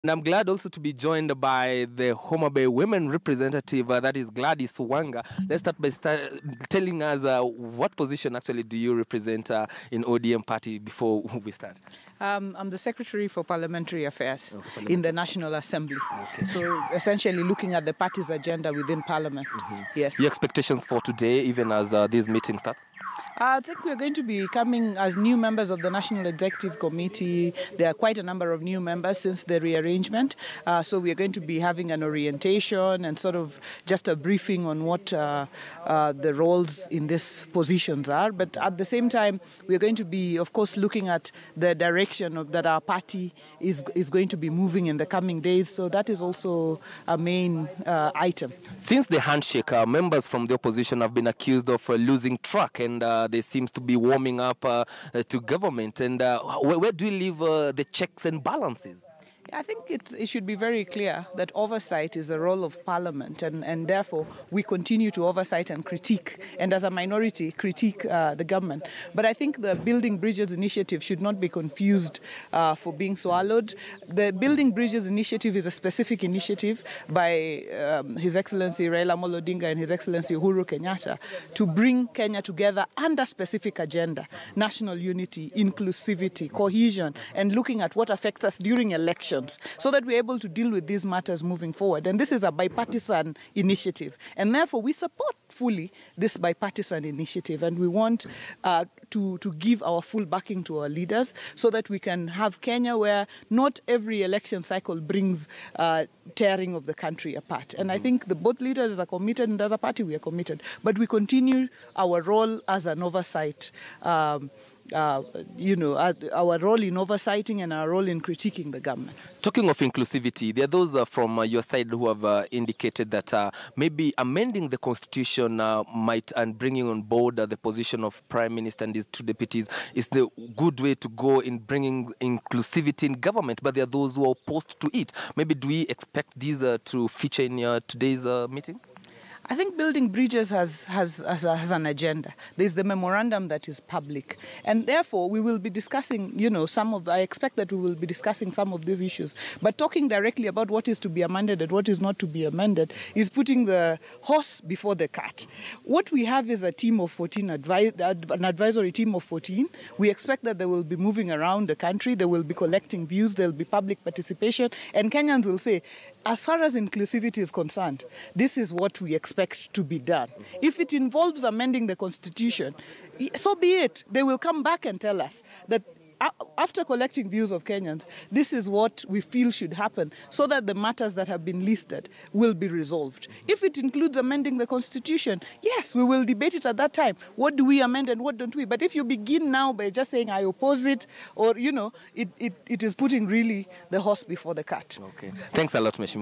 And I'm glad also to be joined by the Homa Bay women representative, that is Glady Wanga. Let's start by telling us what position actually do you represent in ODM party before we start? I'm the Secretary for Parliamentary Affairs in the National Assembly. Okay. So essentially looking at the party's agenda within Parliament. Yes. Your expectations for today, even as this meeting starts? I think we're going to be coming as new members of the National Executive Committee. There are quite a number of new members since the rearrangement. So we're going to be having an orientation and sort of just a briefing on what the roles in these positions are. But at the same time, we're going to be, of course, looking at the direction that our party is going to be moving in the coming days. So that is also a main item. Since the handshake, members from the opposition have been accused of losing track, and they seems to be warming up to government. And where do you leave the checks and balances? I think it should be very clear that oversight is a role of Parliament, and therefore we continue to oversight and critique, and as a minority critique the government. But I think the Building Bridges initiative should not be confused for being swallowed. The Building Bridges initiative is a specific initiative by His Excellency Raila Amolo Odinga and His Excellency Uhuru Kenyatta to bring Kenya together under specific agenda: national unity, inclusivity, cohesion, and looking at what affects us during elections, so that we're able to deal with these matters moving forward. And this is a bipartisan initiative, and therefore we support fully this bipartisan initiative, and we want to give our full backing to our leaders so that we can have Kenya where not every election cycle brings tearing of the country apart. And I think both leaders are committed, and as a party we are committed, but we continue our role as an oversight, our role in oversighting and our role in critiquing the government. Talking of inclusivity, there are those from your side who have indicated that maybe amending the constitution might, and bringing on board the position of Prime Minister and his two deputies, is the good way to go in bringing inclusivity in government. But there are those who are opposed to it. Maybe do we expect these to feature in today's meeting? I think Building Bridges has an agenda. There's the memorandum that is public, and therefore we will be discussing, I expect that we will be discussing some of these issues. But talking directly about what is to be amended and what is not to be amended is putting the horse before the cart. What we have is a team of 14, an advisory team of 14. We expect that they will be moving around the country. They will be collecting views. There will be public participation, and Kenyans will say, as far as inclusivity is concerned, this is what we expect to be done. If it involves amending the constitution, so be it. They will come back and tell us that after collecting views of Kenyans, this is what we feel should happen, so that the matters that have been listed will be resolved. If it includes amending the constitution, yes, we will debate it at that time. What do we amend and what don't we? But if you begin now by just saying, I oppose it, or, it is putting really the horse before the cart. Okay. Thanks a lot, Mheshimiwa.